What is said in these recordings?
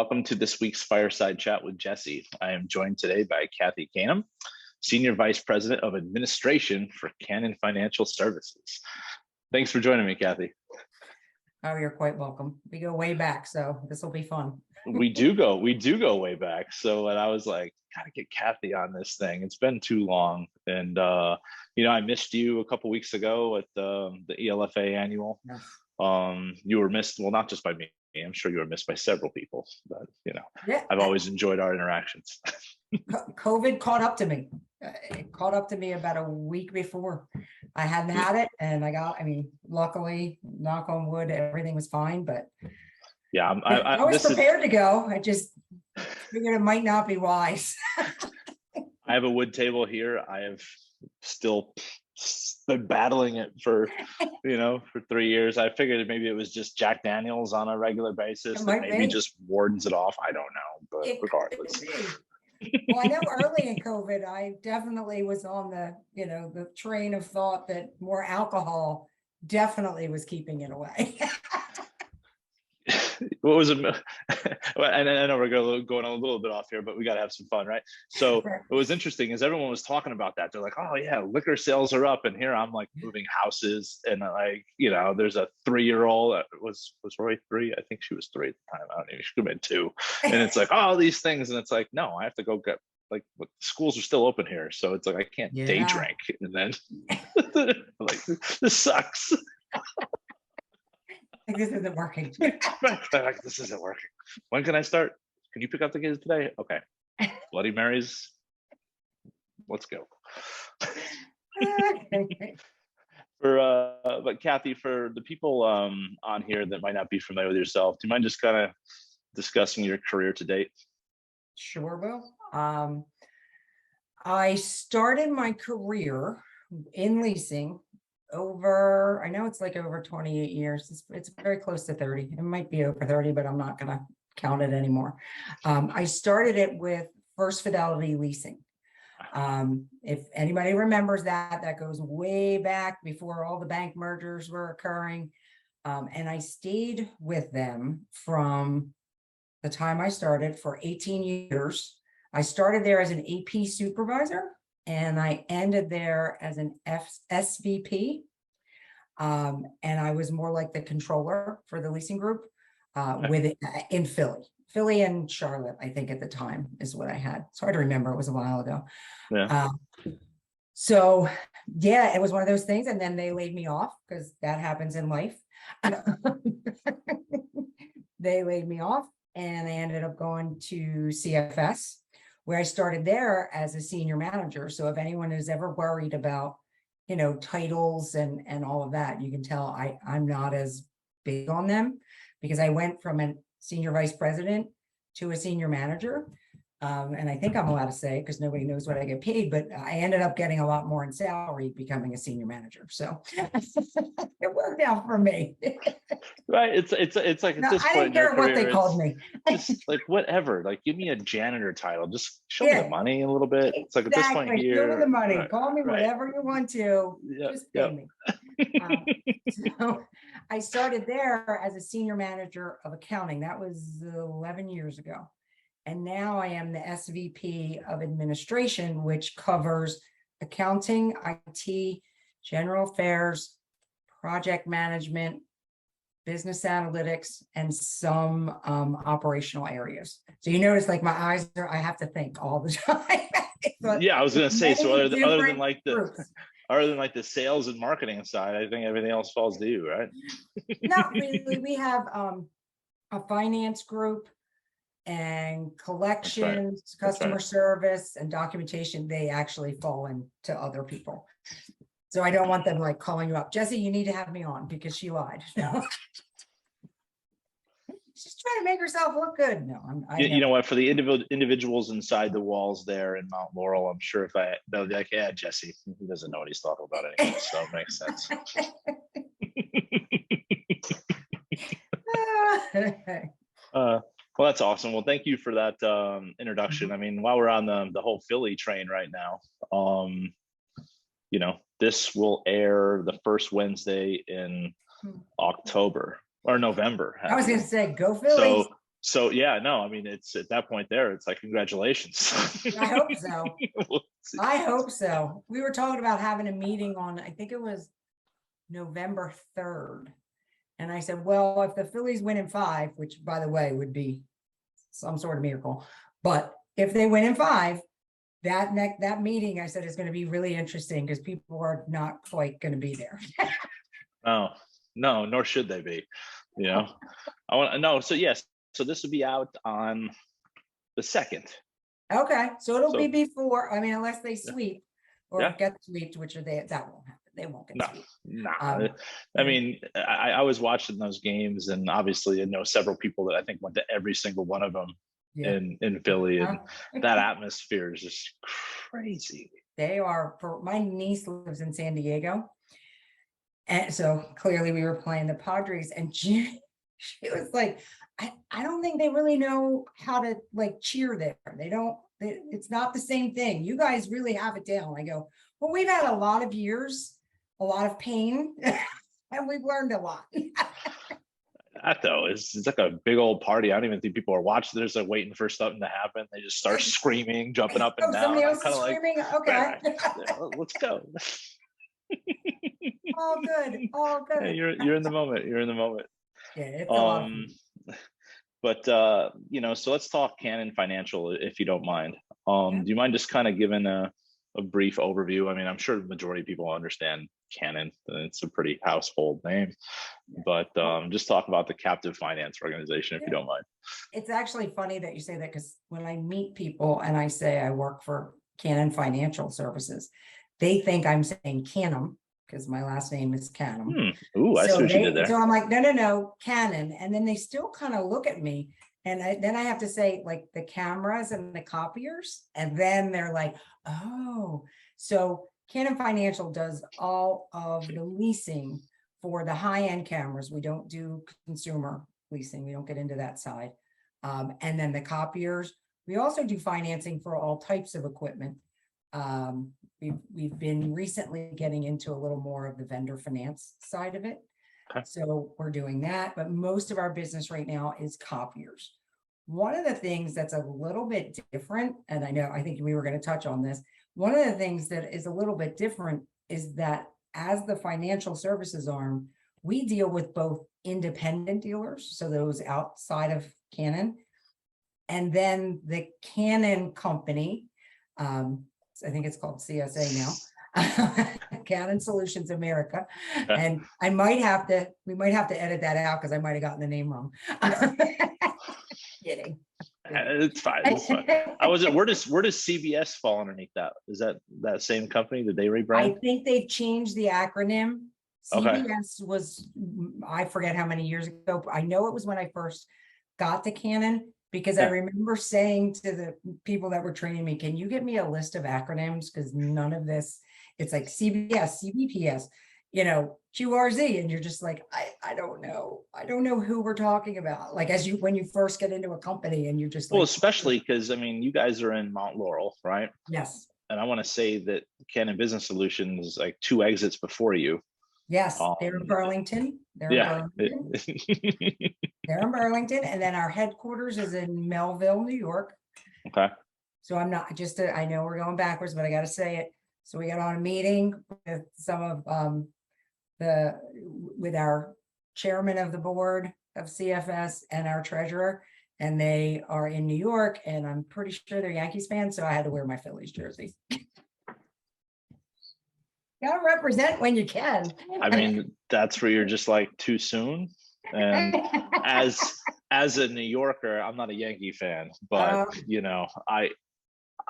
Welcome to this week's Fireside Chat with Jesse. I am joined today by Kathy Canum, Senior Vice President of Administration for Canon Financial Services. Thanks for joining me, Kathy. Oh, you're quite welcome. We go way back, so this will be fun. we do go way back. So and I was like, gotta get Kathy on this thing. It's been too long. And I missed you a couple weeks ago at the ELFA annual. Yes. You were missed, well, not just by me. I'm sure you were missed by several people, but Yeah, I've always enjoyed our interactions. COVID caught up to me. It caught up to me about a week before. I hadn't had it, and luckily, knock on wood, everything was fine. But yeah, I was prepared to go. I just figured it might not be wise. I have a wood table here. I have still been battling it for 3 years. I figured maybe it was just Jack Daniels on a regular basis that maybe just wardens it off. I don't know, but regardless. Well, I know early in COVID, I definitely was on the train of thought that more alcohol definitely was keeping it away. What was it? And I know we're going a little bit off here, but we got to have some fun, right? So what was interesting is everyone was talking about that. They're like, oh yeah, liquor sales are up. And here I'm like moving houses, and there's a 3-year-old. Was Roy 3? I think she was 3 at the time. I don't know. She could have been 2. And it's like, oh, these things. And it's like, no, I have to go get, schools are still open here. So it's like, I can't day drink. And then like, this sucks. This isn't working. This isn't working. When can I start? Can you pick up the kids today? Okay. Bloody Marys. Let's go. But Kathy, for the people on here that might not be familiar with yourself, do you mind just kind of discussing your career to date? Sure will. I started my career in leasing over 28 years. It's very close to 30. It might be over 30, but I'm not going to count it anymore. I started it with First Fidelity Leasing. If anybody remembers that goes way back before all the bank mergers were occurring. And I stayed with them from the time I started for 18 years. I started there as an AP supervisor, and I ended there as an SVP. And I was more like the controller for the leasing group in Philly and Charlotte, I think at the time is what I had. It's hard to remember. It was a while ago. Yeah. So yeah, it was one of those things. And then they laid me off because that happens in life. They laid me off, and I ended up going to CFS, where I started there as a senior manager. So if anyone is ever worried about, titles and all of that, you can tell I'm not as big on them, because I went from a senior vice president to a senior manager. And I think I'm allowed to say, because nobody knows what I get paid, but I ended up getting a lot more in salary becoming a senior manager. So it worked out for me. Right. It's like at this I point didn't care what they called me. Just like whatever. Like, give me a janitor title. Just show me the money a little bit. It's like at this point here. Show me the money. Call me whatever you want to. Just pay me. So I started there as a senior manager of accounting. That was 11 years ago. And now I am the SVP of administration, which covers accounting, IT, general affairs, project management, business analytics, and some operational areas. So you notice, like, my eyes I have to think all the time. Yeah, I was going to say, so other than the sales and marketing side, I think everything else falls to you, right? Not really. We have a finance group, and collections, customer service, and documentation. They actually fall into other people. So I don't want them like calling you up, Jesse, you need to have me on because she lied. She's trying to make herself look good. No, you know what? For the individuals inside the walls there in Mount Laurel, I'm sure they'll be like, yeah, Jesse, he doesn't know what he's talking about anymore. So it makes sense. Well, that's awesome. Well, thank you for that introduction. I mean, while we're on the whole Philly train right now, this will air the first Wednesday in October or November. I was going to say, go Phillies. So yeah, no, I mean, it's at that point there, it's like, congratulations. I hope so. We'll see. I hope so. We were talking about having a meeting on, I think it was November 3rd. And I said, well, if the Phillies win in 5, which by the way would be some sort of miracle, but if they win in 5, that meeting, I said, is going to be really interesting because people are not quite going to be there. Oh, no, nor should they be. You know, I want to know. So yes, so this will be out on the 2nd. Okay, so it'll So be before, I mean, unless they sweep or Yeah. get swept, which are that won't happen. They won't get No, swept. nah. I mean, I was watching those games, and obviously I know several people that I think went to every single one of them Yeah. in Philly, and that atmosphere is just crazy. They are. My niece lives in San Diego, and so clearly we were playing the Padres, and she was like, I don't think they really know how to like cheer there. They don't, it's not the same thing. You guys really have it down. I go, well, we've had a lot of years, a lot of pain, and we've learned a lot. That though is, it's like a big old party. I don't even think people are watching. They're just like waiting for something to happen. They just start screaming, jumping up and down. Somebody else I'm is like, screaming. Okay. let's go. All good. All good. Yeah, you're in the moment. You're in the moment. Yeah, it's a lot of fun. But so let's talk Canon Financial, if you don't mind. Yeah. Do you mind just kind of giving a brief overview? I mean, I'm sure the majority of people understand Canon. It's a pretty household name, but just talk about the captive finance organization, if you don't mind. It's actually funny that you say that, because when I meet people and I say I work for Canon Financial Services, they think I'm saying Canum, because my last name is Canum. Ooh, I see what you did there. So I'm like, no, Canon. And then they still kind of look at me. And then I have to say, like, the cameras and the copiers. And then they're like, oh, so Canon Financial does all of the leasing for the high-end cameras. We don't do consumer leasing. We don't get into that side. And then the copiers. We also do financing for all types of equipment. We've been recently getting into a little more of the vendor finance side of it. Okay. So we're doing that, but most of our business right now is copiers. One of the things that's a little bit different, and I think we were going to touch on this. One of the things that is a little bit different is that as the financial services arm, we deal with both independent dealers, so those outside of Canon, and then the Canon company, I think it's called CSA now, Canon Solutions America. And we might have to edit that out because I might have gotten the name wrong. Kidding. It's fine. It's fine. Where does CBS fall underneath that? Is that same company? Did they rebrand? I think they've changed the acronym. Okay. CBS was, I forget how many years ago. I know it was when I first got to Canon, because I remember saying to the people that were training me, can you get me a list of acronyms? Because none of this, it's like CBS, CBPS, QRZ. And you're just like, I don't know. I don't know who we're talking about. Like, when you first get into a company and you're just like. Well, especially because, I mean, you guys are in Mount Laurel, right? Yes. And I want to say that Canon Business Solutions is like 2 exits before you. Yes, they're in Burlington. They're in Burlington, and then our headquarters is in Melville, New York. Okay. So I'm not I know we're going backwards, but I got to say it. So we got on a meeting with some of with our chairman of the board of CFS and our treasurer, and they are in New York, and I'm pretty sure they're Yankees fans, so I had to wear my Phillies jersey. Gotta represent when you can. I mean, that's where you're just like too soon. And as a New Yorker, I'm not a Yankee fan, but I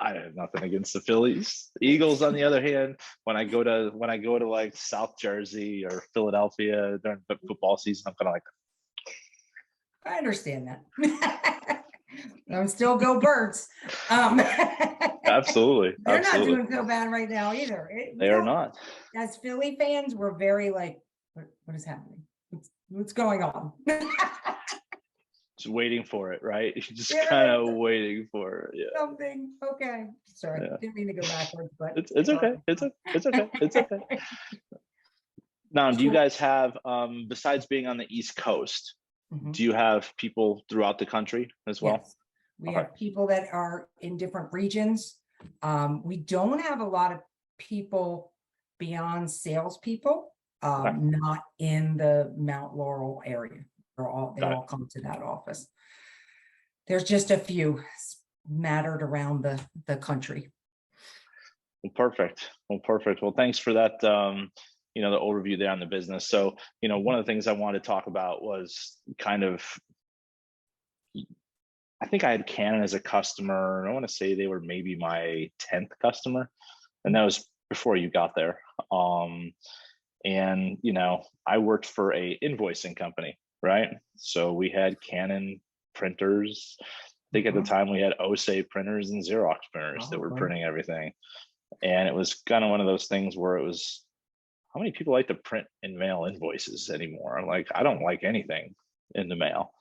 have nothing against the Phillies. The Eagles, on the other hand, when I go to like South Jersey or Philadelphia during football season, I'm kind of like, I understand that. I'm still go Birds. Absolutely. They're not doing so bad right now either. They are not. As Philly fans, we're very like, what is happening? What's going on? Just waiting for it, right? Just kind of waiting for it. Yeah. Something. Okay. Sorry, didn't mean to go backwards, but it's okay. It's okay. It's okay. Now, do you guys have, besides being on the East Coast, Do you have people throughout the country as well? Yes, we Okay. have people that are in different regions. We don't have a lot of people beyond salespeople, Okay. not in the Mount Laurel area. They Got it. all come to that office. There's just a few mattered around the country. Well, perfect. Well, thanks for that. The overview there on the business. So, one of the things I wanted to talk about was kind of, I think I had Canon as a customer, and I want to say they were maybe my 10th customer, and that was before you got there. And I worked for a invoicing company, right? So we had Canon printers. I think at the time we had OSE printers and Xerox printers that were printing everything. And it was kind of one of those things where it was, how many people like to print and mail invoices anymore? Like, I don't like anything in the mail.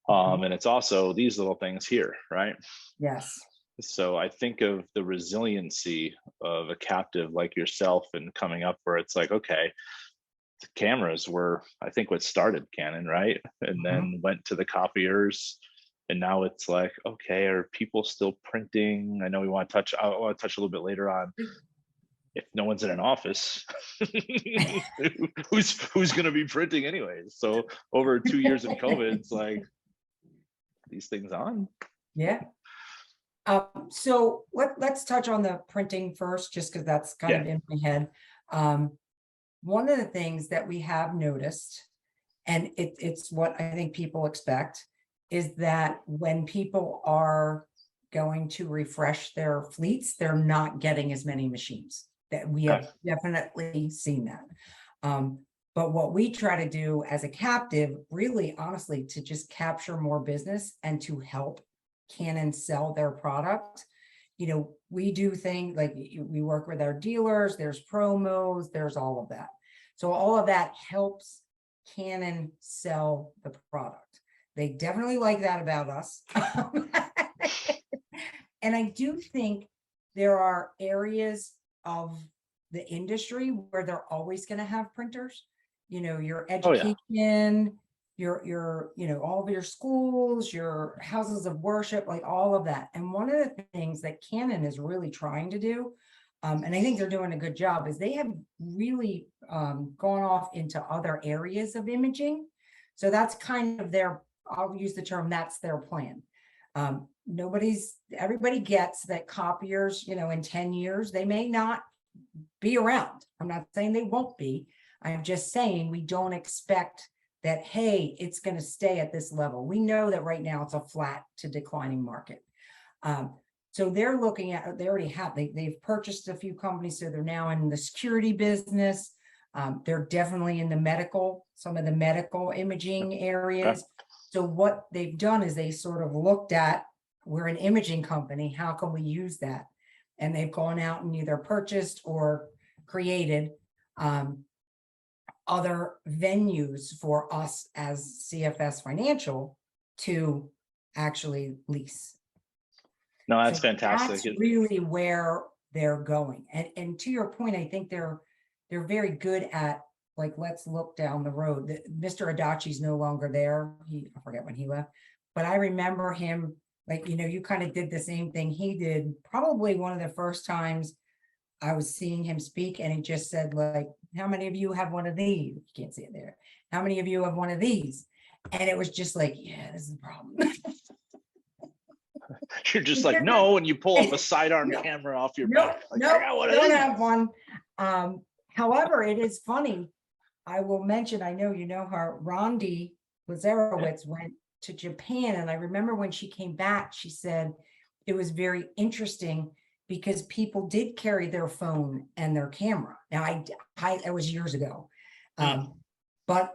And it's also these little things here, right? Yes. So I think of the resiliency of a captive like yourself and coming up where it's like, okay, the cameras were, I think, what started Canon, right? And then went to the copiers. And now it's like, okay, are people still printing? I know I want to touch a little bit later on. If no one's in an office, who's going to be printing anyways? So over 2 years in COVID, it's like, these things on. Yeah. So let's touch on the printing first, just because that's kind of in my head. One of the things that we have noticed, and it's what I think people expect, is that when people are going to refresh their fleets, they're not getting as many machines. That we have definitely seen that. But what we try to do as a captive, really honestly, to just capture more business and to help Canon sell their product. We do things like we work with our dealers, there's promos, there's all of that. So all of that helps Canon sell the product. They definitely like that about us. And I do think there are areas of the industry where they're always going to have printers. Your education, your all of your schools, your houses of worship, like all of that. And one of the things that Canon is really trying to do, and I think they're doing a good job, is they have really gone off into other areas of imaging. So that's kind of I'll use the term, that's their plan. Everybody gets that copiers, in 10 years, they may not be around. I'm not saying they won't be. I'm just saying we don't expect that, hey, it's going to stay at this level. We know that right now it's a flat to declining market. So they're looking at, they've purchased a few companies. So they're now in the security business. They're definitely in some of the medical imaging areas. So what they've done is they sort of looked at, we're an imaging company, how can we use that? And they've gone out and either purchased or created other venues for us as CFS Financial to actually lease. No, that's fantastic. That's really where they're going. And to your point, I think they're very good at, like, let's look down the road. Mr. Adachi's no longer there. I forget when he left, but I remember him, like, you kind of did the same thing he did. Probably one of the first times I was seeing him speak, and he just said, like, how many of you have one of these? You can't see it there. How many of you have one of these? And it was just like, yeah, this is the problem. You're just like, no, and you pull up a sidearm camera off your back. Like, I got one of these. Have one. However, it is funny. I will mention, I know you know her, Rondi Lazarowicz went to Japan. And I remember when she came back, she said it was very interesting because people did carry their phone and their camera. Now, it was years ago. But,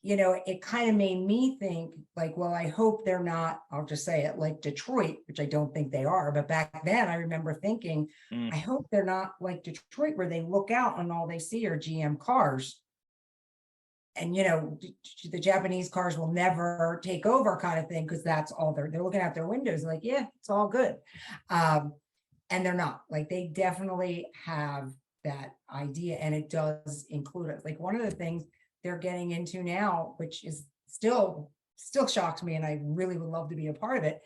it kind of made me think, like, well, I hope they're not, I'll just say it, like Detroit, which I don't think they are. But back then, I remember thinking, I hope they're not like Detroit, where they look out and all they see are GM cars. And, the Japanese cars will never take over, kind of thing, because that's all they're looking out their windows like, yeah, it's all good. And they're not. Like, they definitely have that idea, and it does include it. Like, one of the things they're getting into now, which is still still shocks me, and I really would love to be a part of it.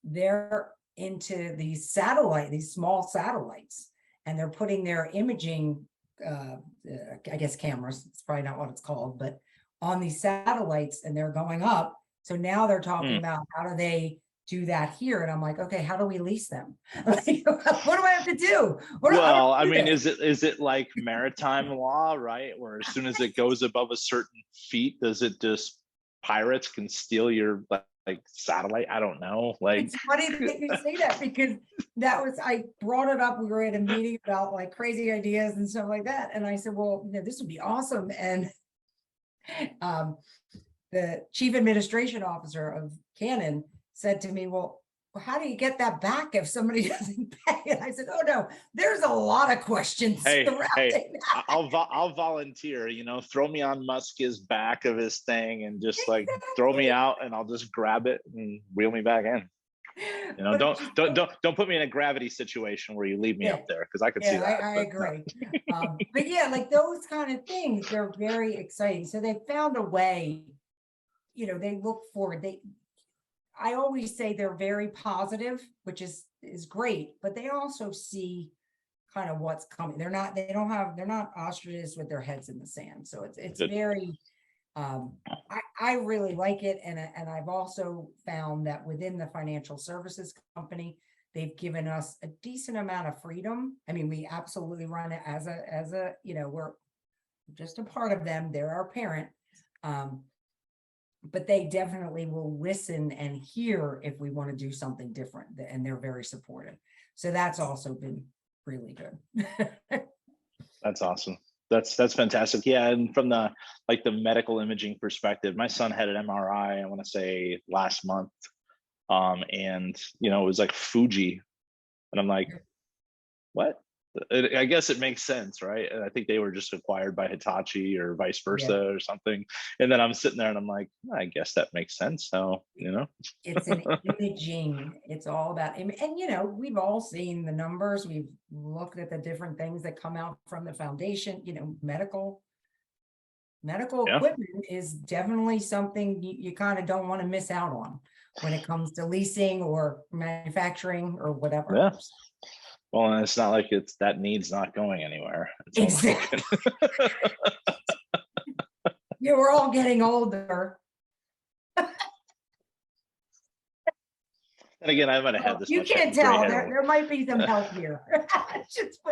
They're into these small satellites, and they're putting their imaging, I guess cameras, it's probably not what it's called, but on these satellites, and they're going up. So now they're talking about how do they do that here? And I'm like, okay, how do we lease them? Like, what do I have to do? Well, I mean, is it like maritime law, right? Where as soon as it goes above a certain feet, does it just pirates can steal your like satellite? I don't know. Like, it's funny that you say that, because I brought it up. We were at a meeting about like crazy ideas and stuff like that. And I said, well, this would be awesome. And the chief administration officer of Canon said to me, well, how do you get that back if somebody doesn't pay? And I said, oh no, there's a lot of questions. Hey, I'll volunteer, throw me on Musk's back of his thing and just like throw me out, and I'll just grab it and reel me back in. Don't put me in a gravity situation where you leave me up there, because I could see that. I agree. But yeah, like those kind of things, they're very exciting. So they found a way, they look forward. I always say they're very positive, which is great, but they also see kind of what's coming. They're not ostriches with their heads in the sand. So it's very, I really like it. And I've also found that within the financial services company, they've given us a decent amount of freedom. I mean, we absolutely run it as a, we're just a part of them. They're our parent. But they definitely will listen and hear if we want to do something different, and they're very supportive. So that's also been really good. That's awesome. That's fantastic. Yeah, and from the medical imaging perspective, my son had an MRI, I want to say last month, and it was like Fuji, and I'm like, what? I guess it makes sense, right? And I think they were just acquired by Hitachi or vice versa or something. And then I'm sitting there and I'm like, I guess that makes sense. So, it's an imaging. It's all about, and we've all seen the numbers. We've looked at the different things that come out from the foundation. Medical equipment is definitely something you kind of don't want to miss out on when it comes to leasing or manufacturing or whatever. Yeah. Well, and it's not like that need's not going anywhere. Exactly. Yeah, we're all getting older. And again, I might have had this. You can't tell. There might be some help here.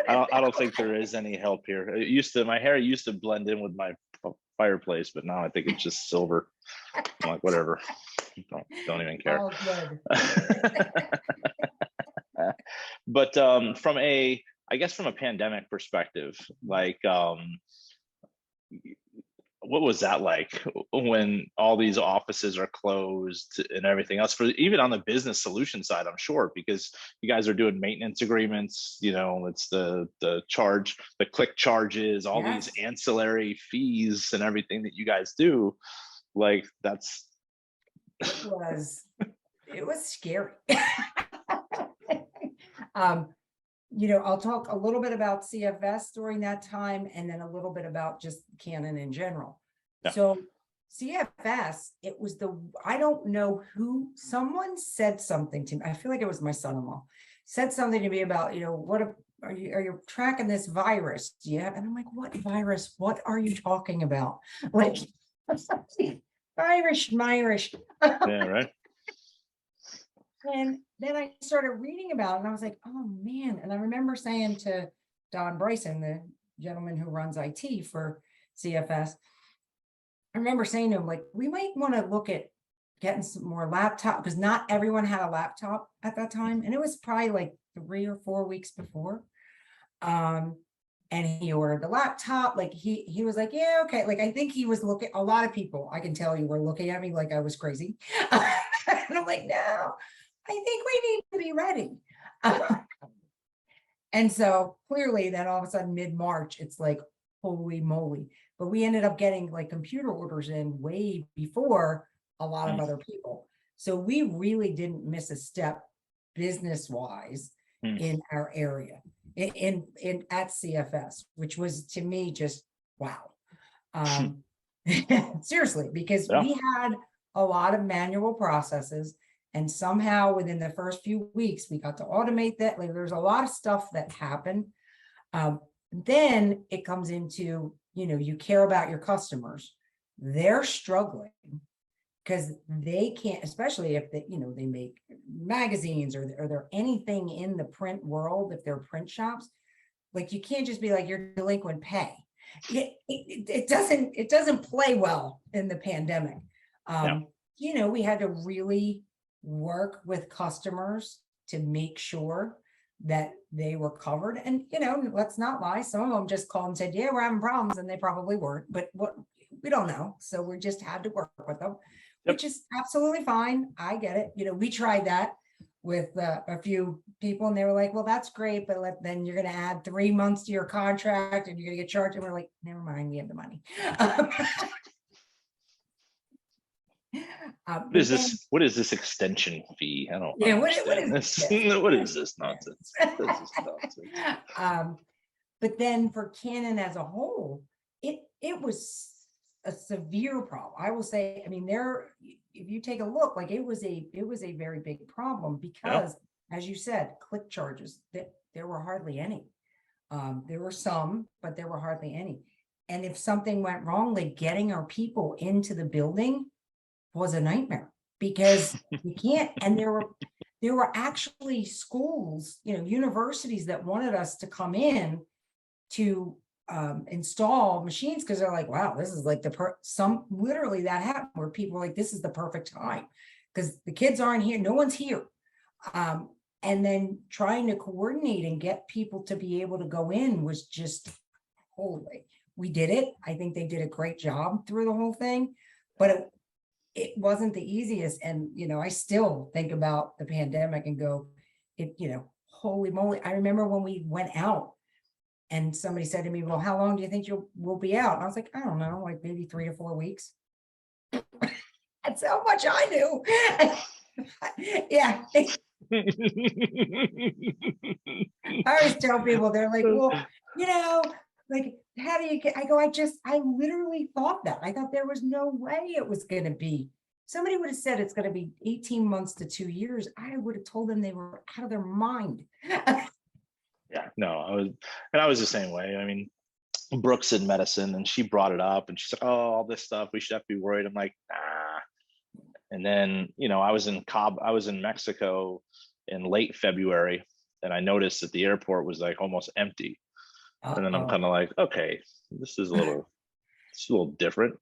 I don't think there is any help here. My hair used to blend in with my fireplace, but now I think it's just silver. I'm like, whatever. Don't even care. Oh, good. But from a pandemic perspective, like, what was that like when all these offices are closed and everything else, for even on the business solution side, I'm sure, because you guys are doing maintenance agreements, it's the click charges, all these ancillary fees and everything that you guys do. Like it was scary. I'll talk a little bit about CFS during that time, and then a little bit about just Canon in general. Yeah. So CFS, it was I don't know who, someone said something to me. I feel like it was my son-in-law said something to me about, are you tracking this virus? Yeah. And I'm like, what virus? What are you talking about? Like, Irish. Yeah, right. And then I started reading about it, and I was like, oh man. And I remember saying to Don Bryson, the gentleman who runs IT for CFS, I remember saying to him, like, we might want to look at getting some more laptop, because not everyone had a laptop at that time. And it was probably like 3 or 4 weeks before. And he ordered the laptop. Like he was like, yeah, okay. Like, I think he was looking, a lot of people, I can tell you, were looking at me like I was crazy. And I'm like, no, I think we need to be ready. And so clearly then all of a sudden mid-March, it's like, holy moly. But we ended up getting like computer orders in way before a lot of other people. So we really didn't miss a step business-wise in our area, in at CFS, which was to me just wow. Seriously, because Yeah. we had a lot of manual processes, and somehow within the first few weeks, we got to automate that. Like, there's a lot of stuff that happened. Then it comes into, you care about your customers. They're struggling because they can't, especially if they make magazines or they're anything in the print world, if they're print shops, like, you can't just be like, you're delinquent pay. It doesn't play well in the pandemic. We had to really work with customers to make sure that they were covered. And, let's not lie, some of them just called and said, yeah, we're having problems, and they probably weren't, but we don't know. So we just had to work with them, which is absolutely fine. I get it. We tried that with a few people, and they were like, well, that's great, but then you're going to add 3 months to your contract and you're going to get charged. And we're like, never mind, we have the money. What is this extension fee? I don't What understand is this. What is this nonsense? This is nonsense. But then for Canon as a whole, it was a severe problem. I will say, I mean, if you take a look, like, it was a very big problem because, as you said, click charges, that there were hardly any. There were some, but there were hardly any. And if something went wrong, like getting our people into the building was a nightmare, because you can't. And there were actually schools, universities that wanted us to come in to install machines, because they're like, wow, this is like literally that happened, where people were like, this is the perfect time because the kids aren't here, no one's here. And then trying to coordinate and get people to be able to go in was just, holy. We did it. I think they did a great job through the whole thing, but it wasn't the easiest. And, I still think about the pandemic and go, holy moly. I remember when we went out and somebody said to me, well, how long do you think we'll be out? And I was like, I don't know, like maybe 3 to 4 weeks. That's how much I knew. Yeah. I always tell people, they're like, well, like, how do you get, I literally thought that. I thought there was no way it was going to be. Somebody would have said it's going to be 18 months to 2 years. I would have told them they were out of their mind. Yeah, no, I was the same way. I mean, Brooks in medicine, and she brought it up, and she's like, oh, all this stuff, we should have to be worried. I'm like, nah. And then, I was in Mexico in late February, and I noticed that the airport was like almost empty. And then I'm kind of like, okay, this is a little different.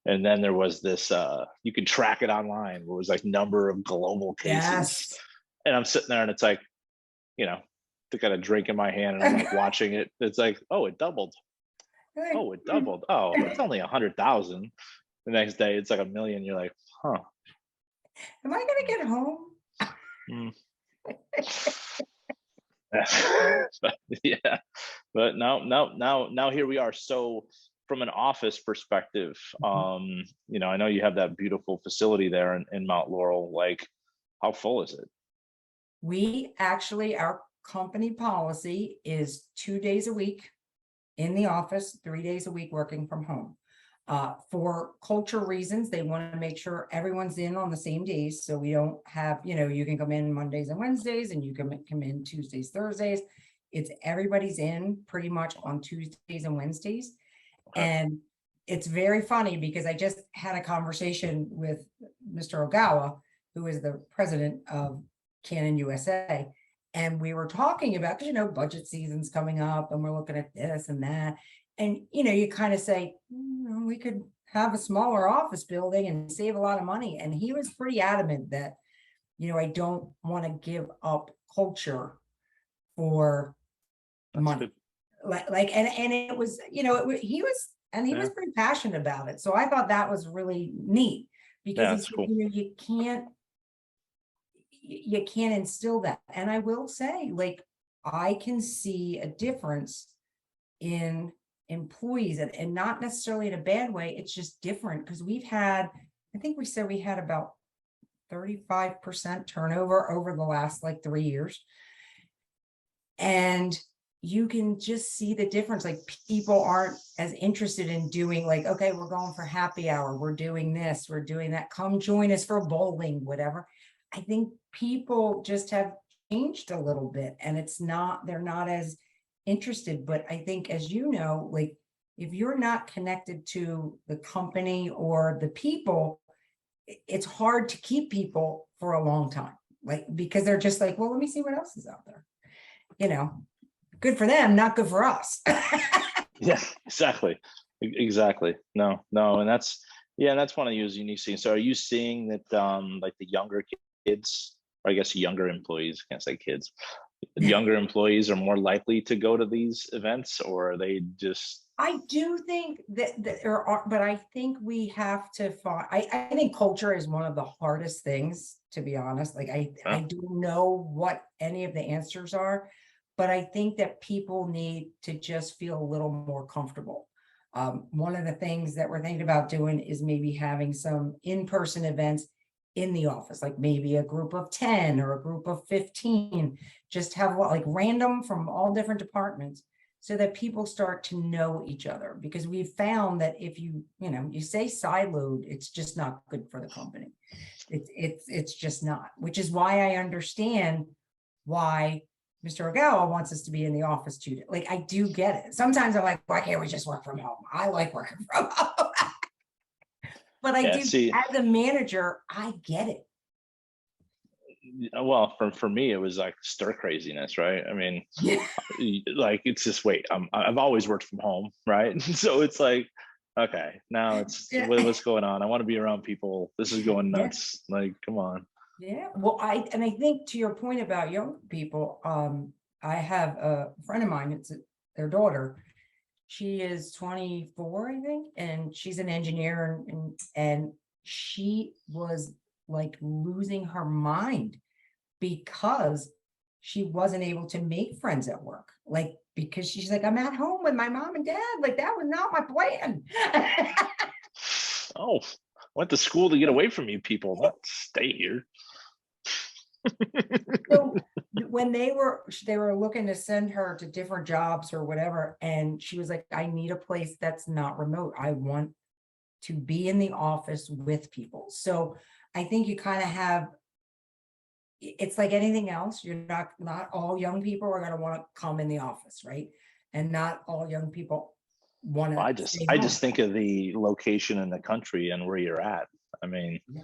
And then there was this, you can track it online, where it was like number of global cases. Yes. And I'm sitting there, and it's like, I got a drink in my hand, and I'm like watching it. It's like, oh, it doubled. Oh, it doubled. Oh, it's only 100,000. The next day, it's like 1 million. You're like, huh. Am I gonna get home? Yeah, but now here we are. So from an office perspective, I know you have that beautiful facility there in Mount Laurel. Like, how full is it? We actually, our company policy is 2 days a week in the office, 3 days a week working from home. For culture reasons, they want to make sure everyone's in on the same days. So we don't have, you can come in Mondays and Wednesdays, and you can come in Tuesdays, Thursdays. It's everybody's in pretty much on Tuesdays and Wednesdays. Okay. And it's very funny because I just had a conversation with Mr. Ogawa, who is the president of Canon USA. And we were talking about, because, budget season's coming up, and we're looking at this and that. And, you kind of say, we could have a smaller office building and save a lot of money. And he was pretty adamant that, I don't want to give up culture for money. And it was, he was pretty passionate about it. So I thought that was really neat, because he said, cool. You can't instill that. And I will say, like, I can see a difference in employees, and not necessarily in a bad way. It's just different, because I think we said we had about 35% turnover over the last like 3 years. And you can just see the difference. Like people aren't as interested in doing like, okay, we're going for happy hour, we're doing this, we're doing that, come join us for bowling, whatever. I think people just have changed a little bit, and they're not as interested. But I think, as you know, like if you're not connected to the company or the people, it's hard to keep people for a long time, like because they're just like, well, let me see what else is out there, you know. Good for them, not good for us. Yeah, exactly. Exactly. No, and that's one of those unique things. So are you seeing that like the younger kids, or I guess younger employees, I can't say kids, younger employees are more likely to go to these events, or are they just? I do think that there are, but I think we have to find, I think culture is one of the hardest things, to be honest. Like I don't know what any of the answers are, but I think that people need to just feel a little more comfortable. One of the things that we're thinking about doing is maybe having some in-person events in the office, like maybe a group of 10 or a group of 15, just have like random from all different departments, so that people start to know each other. Because we've found that if you say siloed, it's just not good for the company. It's just not, which is why I understand why Mr. Ogawa wants us to be in the office too. Like, I do get it. Sometimes I'm like, why can't we just work from home? I like working from home. But I do, See, as a manager, I get it. well, for me, it was like stir craziness, right? I mean, Yeah. like it's just wait. I've always worked from home, right? So it's like, okay, now it's Yeah. what's going on? I want to be around people. This is going Yeah. nuts. Like, come on. Yeah. Well, I think, to your point about young people, I have a friend of mine, it's their daughter. She is 24, I think, and she's an engineer, and she was like losing her mind because she wasn't able to make friends at work. Like, because she's like, I'm at home with my mom and dad. Like, that was not my plan. Oh, went to school to get away from you people, not stay here. So when they were looking to send her to different jobs or whatever, and she was like, I need a place that's not remote. I want to be in the office with people. So I think you kind of have, it's like anything else. You're not all young people are going to want to come in the office, right? And not all young people want I to just stay I home. just think of the location in the country and where you're at. I mean, Yeah.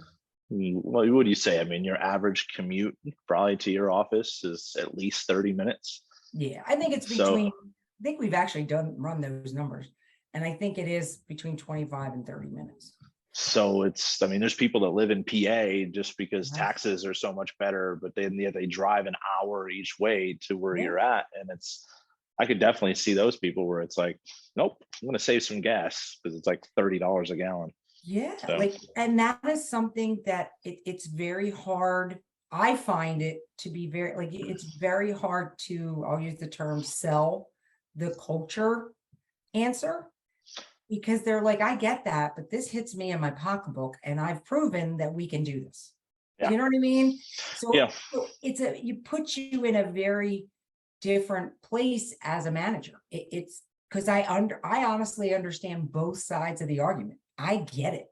what do you say? I mean, your average commute probably to your office is at least 30 minutes. Yeah, I think it's So between, I think we've actually run those numbers. And I think it is between 25 and 30 minutes. so it's, I mean, there's people that live in PA just because Yes. taxes are so much better, but then yeah, they drive an hour each way to where Yeah. you're at. And I could definitely see those people where it's like, nope, I'm gonna save some gas because it's like $30 a gallon. Yeah, So like, and that is something that it's very hard. I find it to be very, like, it's very hard to, I'll use the term, sell the culture answer, because they're like, I get that, but this hits me in my pocketbook, and I've proven that we can do this. Do yeah, you know what I mean? yeah. So you put you in a very different place as a manager. It's because I honestly understand both sides of the argument. I get it.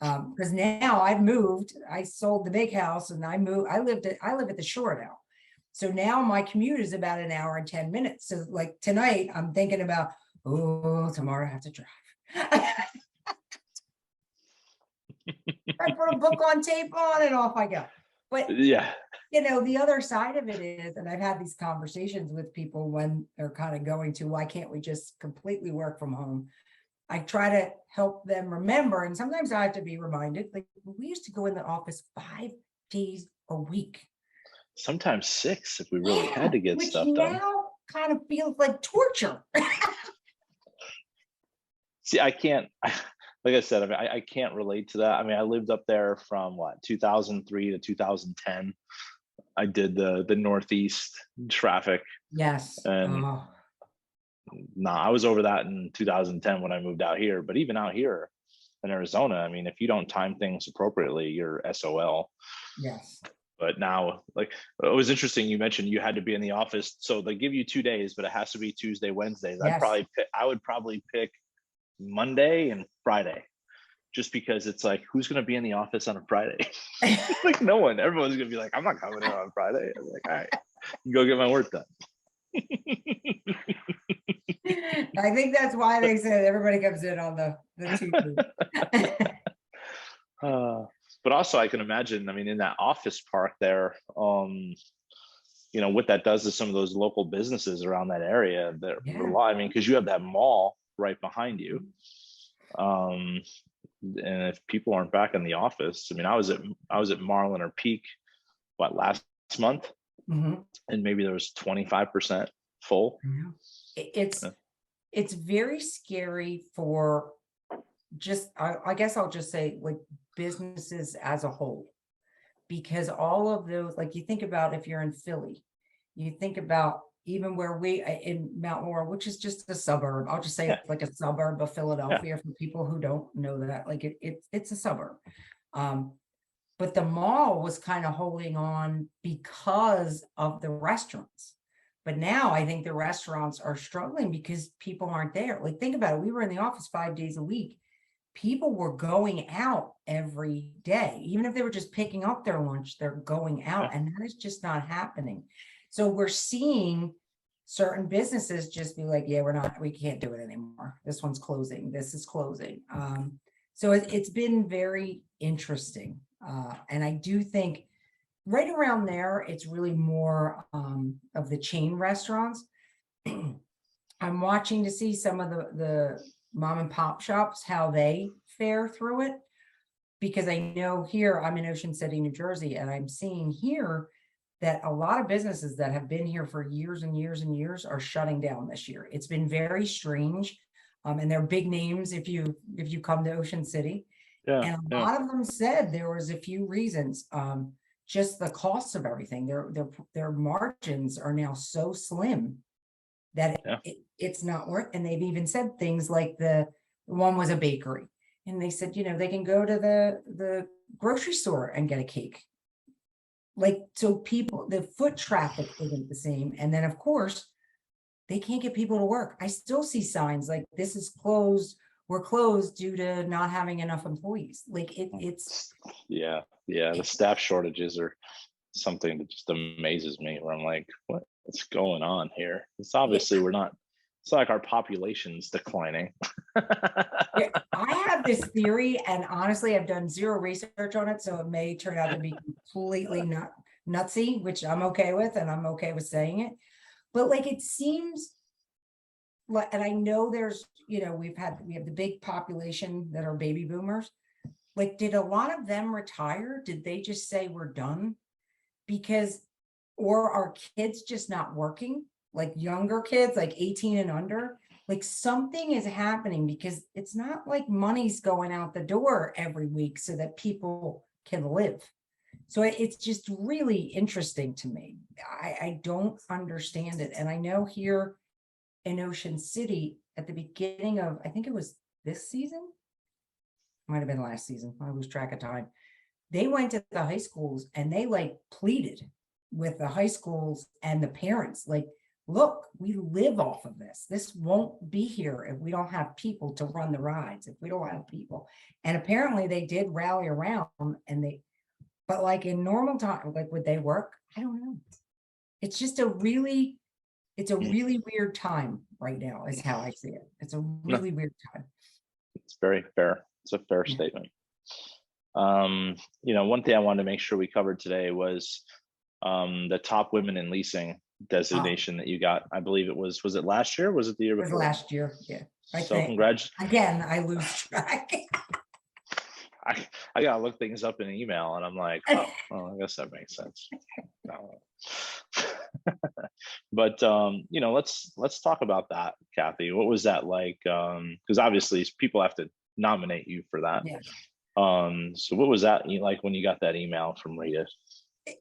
Because now I've moved, I sold the big house and I live at the shore now. So now my commute is about an hour and 10 minutes. So like tonight, I'm thinking about, oh, tomorrow I have to drive. I put a book on, tape on, and off I go. But Yeah. the other side of it is, and I've had these conversations with people when they're kind of going to, why can't we just completely work from home? I try to help them remember, and sometimes I have to be reminded, like, we used to go in the office 5 days a week. Sometimes 6 if we really Yeah, had to get which stuff done. now kind of feels like torture. See, I can't, like I said, I mean, I can't relate to that. I mean, I lived up there from what, 2003 to 2010. I did the Northeast traffic, Yes. and Oh, no, I was over that in 2010 when I moved out here. But even out here in Arizona, I mean, if you don't time things appropriately, you're SOL. yes. But now, like, it was interesting. You mentioned you had to be in the office, so they give you 2 days, but it has to be Tuesday, Wednesdays. Yes. I would probably pick Monday and Friday, just because it's like, who's going to be in the office on a Friday? Like, no one. Everyone's going to be like, I'm not coming in on Friday. I'm like, all right, go get my work done. I think that's why they said everybody comes in on the Tuesday. But also, I can imagine. I mean, in that office park there, what that does to some of those local businesses around that area that Yeah. rely. I mean, because you have that mall right behind you. And if people aren't back in the office, I mean, I was at Marlin or Peak, last month, Mhm. and maybe there was 25% full. It's very scary for just, I guess I'll just say, like, businesses as a whole, because all of those, like, you think about if you're in Philly, you think about even where we in Mount Laurel, which is just a suburb. I'll just say Yeah. it's like a suburb of Yeah. Philadelphia for people who don't know that. Like it's a suburb. But the mall was kind of holding on because of the restaurants. But now I think the restaurants are struggling because people aren't there. Like, think about it. We were in the office 5 days a week. People were going out every day. Even if they were just picking up their lunch, they're going out. Yeah. And that is just not happening. So we're seeing certain businesses just be like, yeah, we can't do it anymore. This one's closing. This is closing. So it's been very interesting. And I do think right around there, it's really more of the chain restaurants. I'm watching to see some of the mom and pop shops, how they fare through it. Because I know here, I'm in Ocean City, New Jersey, and I'm seeing here that a lot of businesses that have been here for years and years and years are shutting down this year. It's been very strange. And they're big names if you come to Ocean City. Yeah. And a Yeah. lot of them said there was a few reasons. Just the costs of everything. Their margins are now so slim that it's not worth. And they've even said things like the one was a bakery, and they said, they can go to the grocery store and get a cake. Like, so people, the foot traffic isn't the same. And then of course, they can't get people to work. I still see signs like this is closed. We're closed due to not having enough employees. Like it's. Yeah. The staff shortages are something that just amazes me, where I'm like, what's going on here? It's obviously it's like our population's declining. Yeah, I have this theory, and honestly, I've done zero research on it, so it may turn out to be completely nutsy, which I'm okay with, and I'm okay with saying it. But like, it seems like, and I know there's, we have the big population that are baby boomers. Like, did a lot of them retire? Did they just say we're done? Because, or are kids just not working? Like younger kids, like 18 and under, like something is happening, because it's not like money's going out the door every week so that people can live. So it's just really interesting to me. I don't understand it. And I know here in Ocean City at the beginning of, I think it was this season, might have been last season, I lose track of time. They went to the high schools and they like pleaded with the high schools and the parents, like, look, we live off of this. This won't be here if we don't have people to run the rides, if we don't have people. And apparently they did rally around, but like in normal time, like, would they work? I don't know. It's just it's a really weird time right now, is how I see it. It's a really weird time. It's very fair. It's a fair statement. One thing I wanted to make sure we covered today was the top women in leasing designation that you got. I believe it was it last year? Was it the year before? It was last year. Yeah. So congratulations. Again, I lose track. I gotta look things up in an email, and I'm like, oh, well, I guess that makes sense. No. But let's talk about that, Kathy. What was that like? Because obviously people have to nominate you for that. Yeah. So what was that like when you got that email from Rita?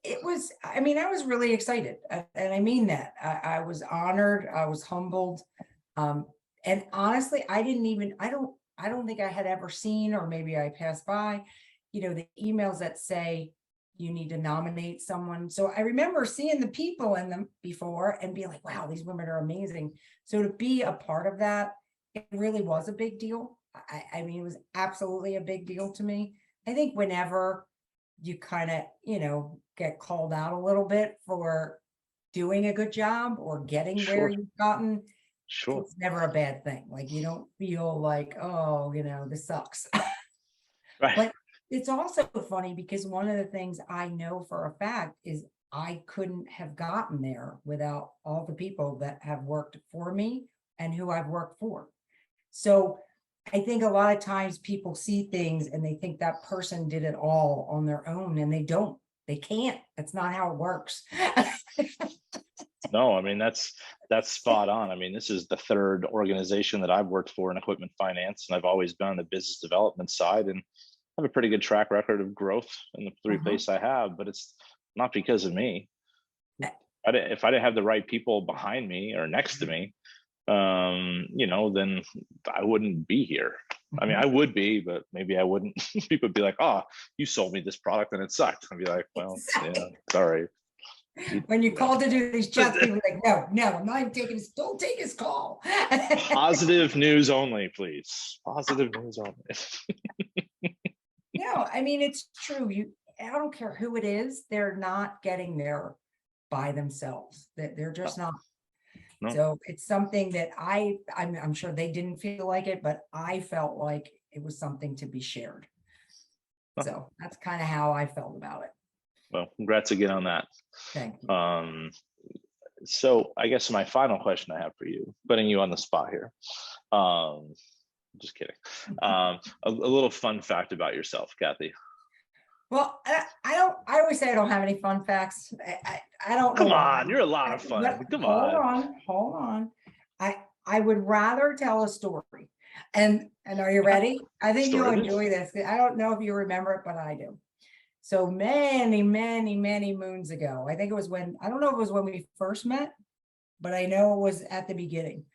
It was, I mean, I was really excited, and I mean that. I was honored, I was humbled, and honestly, I don't think I had ever seen, or maybe I passed by, the emails that say, you need to nominate someone. So I remember seeing the people in them before and be like, wow, these women are amazing. So to be a part of that, it really was a big deal. I mean, it was absolutely a big deal to me. I think whenever you kind of, get called out a little bit for doing a good job or getting where Sure. you've gotten, Sure. it's never a bad thing. Like, you don't feel like, oh, this sucks. Right. But it's also funny because one of the things I know for a fact is I couldn't have gotten there without all the people that have worked for me and who I've worked for. So I think a lot of times people see things and they think that person did it all on their own, and they don't. They can't. That's not how it works. No, I mean, that's spot on. I mean, this is the third organization that I've worked for in equipment finance, and I've always been on the business development side, and I have a pretty good track record of growth in the three places I have, but it's not because of me. If I didn't have the right people behind me or next to me, then I wouldn't be here. I mean, I would be, but maybe I wouldn't. People would be like, "Oh, you sold me this product and it sucked." I'd be like, "Well, yeah, sorry." When you call to do these chats, people are like, no, I'm not even taking this. Don't take his call. Positive news only, please. Positive news only. No, I mean, it's true. I don't care who it is. They're not getting there by themselves. They're just not. No. So it's something that I'm sure they didn't feel like it, but I felt like it was something to be shared. So that's kind of how I felt about it. Well, congrats again on that. Thank you. So I guess my final question I have for you, putting you on the spot here. Just kidding. A little fun fact about yourself, Kathy. Well, I always say I don't have any fun facts. I don't know. Come on, you're a lot of fun. Come on. Hold on. I would rather tell a story. And are you ready? I think you'll enjoy this. I don't know if you remember it, but I do. So many, many, many moons ago, I think it was I don't know if it was when we first met, but I know it was at the beginning.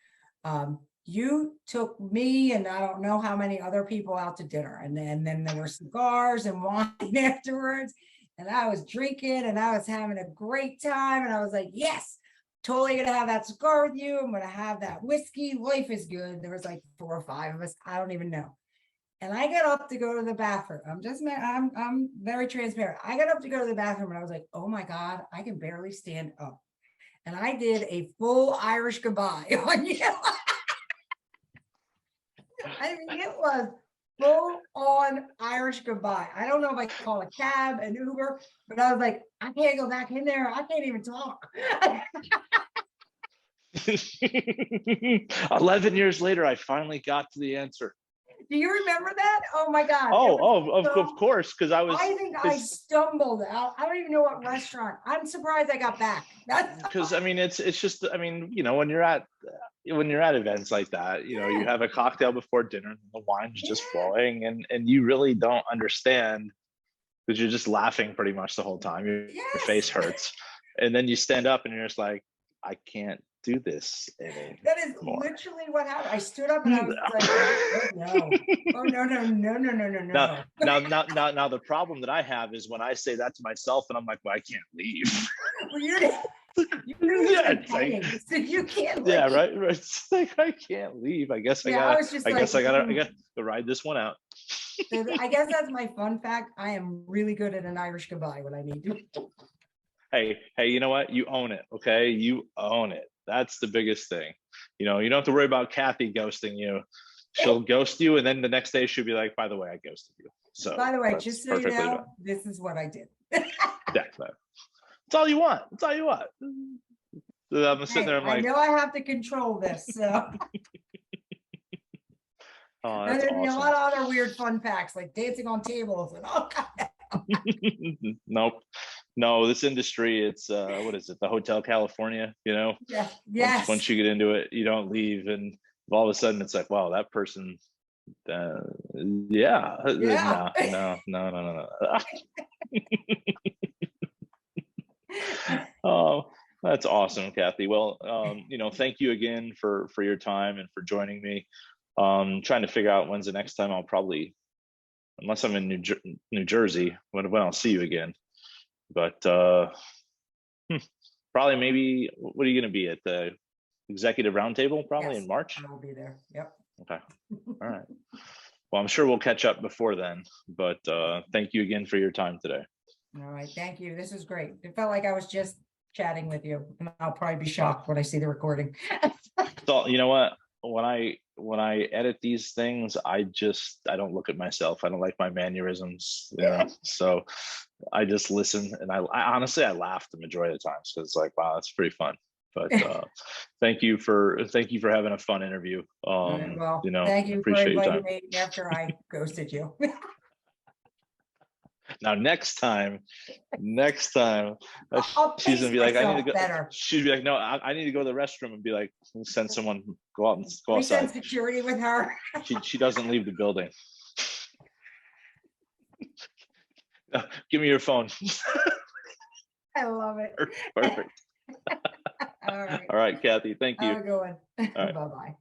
You took me and I don't know how many other people out to dinner. And then there were cigars and wine afterwards. And I was drinking and I was having a great time. And I was like, yes, totally going to have that cigar with you. I'm going to have that whiskey. Life is good. There was like 4 or 5 of us. I don't even know. And I got up to go to the bathroom. I'm very transparent. I got up to go to the bathroom and I was like, oh my God, I can barely stand up. And I did a full Irish goodbye on you. I mean, it was full on Irish goodbye. I don't know if I could call a cab, an Uber, but I was like, I can't go back in there. I can't even talk. 11 years later, I finally got to the answer. Do you remember that? Oh my God. Of course, because I think I stumbled out. I don't even know what restaurant. I'm surprised I got back. Because I mean, it's just, I mean, when you're at events like that, you have a cocktail before dinner, and the wine's just flowing, and you really don't understand because you're just laughing pretty much the whole time. Your face hurts, and then you stand up and you're just like, I can't do this anymore. That is literally what happened. I stood up and I was like, oh no. Now the problem that I have is when I say that to myself and I'm like, well, I can't leave. Well, you can't leave. Yeah, right. It's like, I can't leave. I guess I gotta ride this one out. So I guess that's my fun fact. I am really good at an Irish goodbye when I need to. Hey, you know what? You own it, okay? You own it. That's the biggest thing. You don't have to worry about Kathy ghosting you. She'll ghost you, and then the next day she'll be like, by the way, I ghosted you. So by the way, just so you know, this is what I did. That's all you want. That's all you want. I'm sitting there, I'm like, I know I have to control this, so. Oh, there's awesome. A lot of other weird fun facts, like dancing on tables and all kinds. Nope. No, this industry, it's what is it, the Hotel California, Yeah. Yes. Once you get into it, you don't leave, and all of a sudden it's like, wow, that person No. Oh, that's awesome, Kathy. Well, thank you again for your time and for joining me. Trying to figure out when's the next time I'll probably, unless I'm in New Jersey, when I'll see you again. But probably maybe, what are you going to be at the executive roundtable probably Yes, in March? I will be there. Yep. Okay. All right. Well, I'm sure we'll catch up before then, but thank you again for your time today. All right. Thank you. This is great. It felt like I was just chatting with you, and I'll probably be shocked when I see the recording. So you know what? When I edit these things, I don't look at myself. I don't like my mannerisms, you know. So I just listen, and I honestly I laugh the majority of the times because it's like, wow, that's pretty fun. But thank you for having a fun interview. All right, well, You know, thank you for appreciate your inviting time. me after I ghosted you. Now next time, I'll she's gonna pace be like, I need to myself go. better. She'd be like, no, I need to go to the restroom, and be like, send someone, go We outside. send security with her. She doesn't leave the building. Give me your phone. I love it. Perfect. All right. All right, Kathy. Thank you. Have a good one. All right. Bye-bye.